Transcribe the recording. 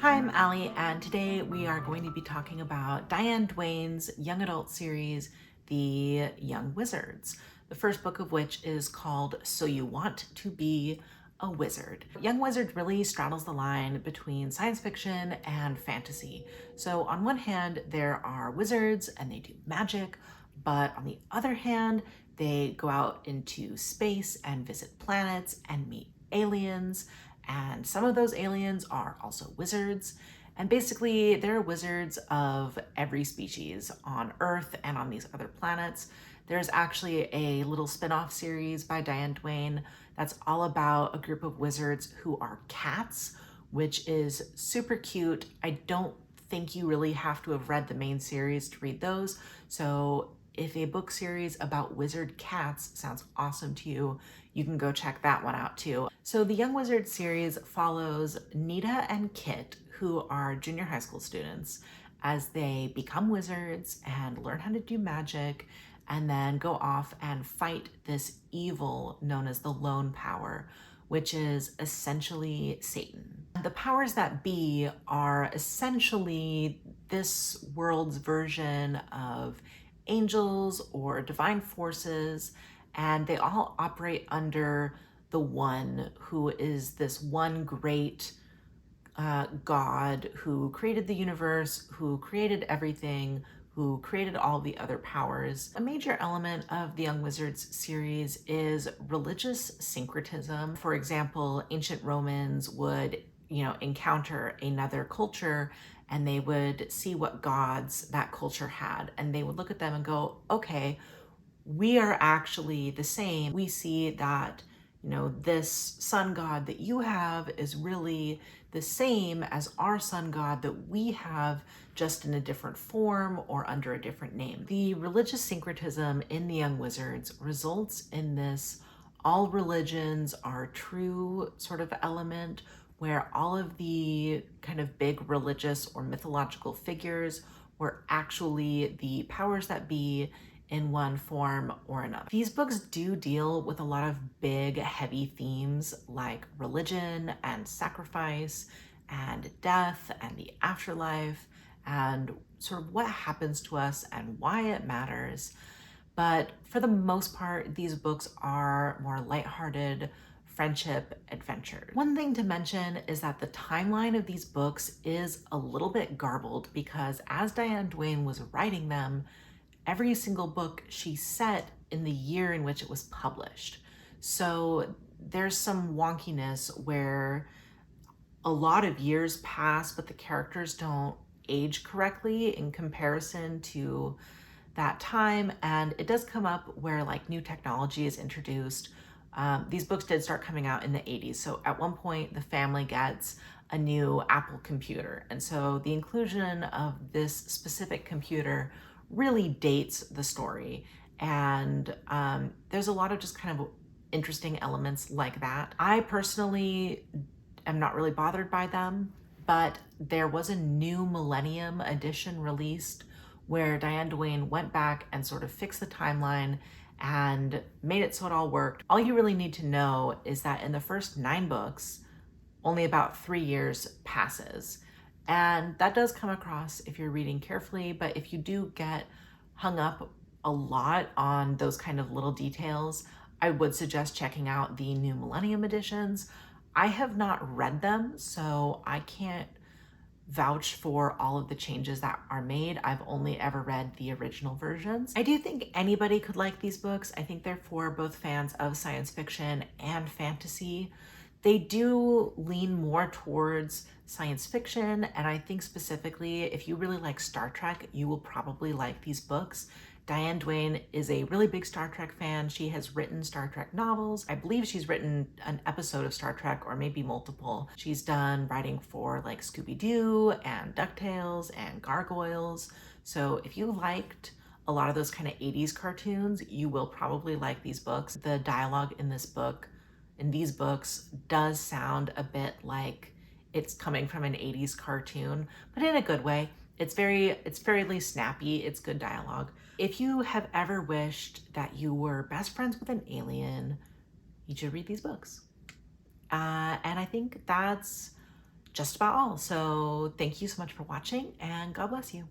Hi, I'm Allie, and today we are going to be talking about Diane Duane's young adult series, The Young Wizards, the first book of which is called So You Want to Be a Wizard. Young Wizards really straddles the line between science fiction and fantasy. So on one hand, there are wizards and they do magic, but on the other hand, they go out into space and visit planets and meet aliens, and some of those aliens are also wizards. And basically, there are wizards of every species on Earth and on these other planets. There's actually a little spin-off series by Diane Duane that's all about a group of wizards who are cats, which is super cute. I don't think you really have to have read the main series to read those. So if a book series about wizard cats sounds awesome to you, you can go check that one out too. So the Young Wizard series follows Nita and Kit, who are junior high school students, as they become wizards and learn how to do magic and then go off and fight this evil known as the Lone Power, which is essentially Satan. The powers that be are essentially this world's version of angels or divine forces, and they all operate under the One, who is this one great God who created the universe, who created everything, who created all the other powers. A major element of the Young Wizards series is religious syncretism. For example, ancient Romans would, encounter another culture and they would see what gods that culture had, and they would look at them and go, okay, we are actually the same. We see that, this sun god that you have is really the same as our sun god that we have, just in a different form or under a different name. The religious syncretism in the Young Wizards results in this all religions are true sort of element, where all of the kind of big religious or mythological figures were actually the powers that be in one form or another. These books do deal with a lot of big, heavy themes like religion and sacrifice and death and the afterlife and sort of what happens to us and why it matters. But for the most part, these books are more lighthearted friendship adventure. One thing to mention is that the timeline of these books is a little bit garbled because as Diane Duane was writing them, every single book she set in the year in which it was published. So there's some wonkiness where a lot of years pass, but the characters don't age correctly in comparison to that time. And it does come up where like new technology is introduced. These books did start coming out in the 80s. So at one point, the family gets a new Apple computer. And so the inclusion of this specific computer really dates the story. And there's a lot of just kind of interesting elements like that. I personally am not really bothered by them, but there was a new Millennium edition released where Diane Duane went back and sort of fixed the timeline and made it so it all worked. All you really need to know is that in the first 9 books, only about 3 years passes. And that does come across if you're reading carefully, but if you do get hung up a lot on those kind of little details, I would suggest checking out the new Millennium editions. I have not read them, so I can't vouch for all of the changes that are made. I've only ever read the original versions. I do think anybody could like these books. I think they're for both fans of science fiction and fantasy. They do lean more towards science fiction, and I think specifically if you really like Star Trek, you will probably like these books. Diane Duane is a really big Star Trek fan. She has written Star Trek novels. I believe she's written an episode of Star Trek or maybe multiple. She's done writing for like Scooby-Doo and DuckTales and Gargoyles. So if you liked a lot of those kind of 80s cartoons, you will probably like these books. The dialogue in these books does sound a bit like it's coming from an 80s cartoon, but in a good way. It's fairly snappy. It's good dialogue. If you have ever wished that you were best friends with an alien, you should read these books. And I think that's just about all. So thank you so much for watching, and God bless you.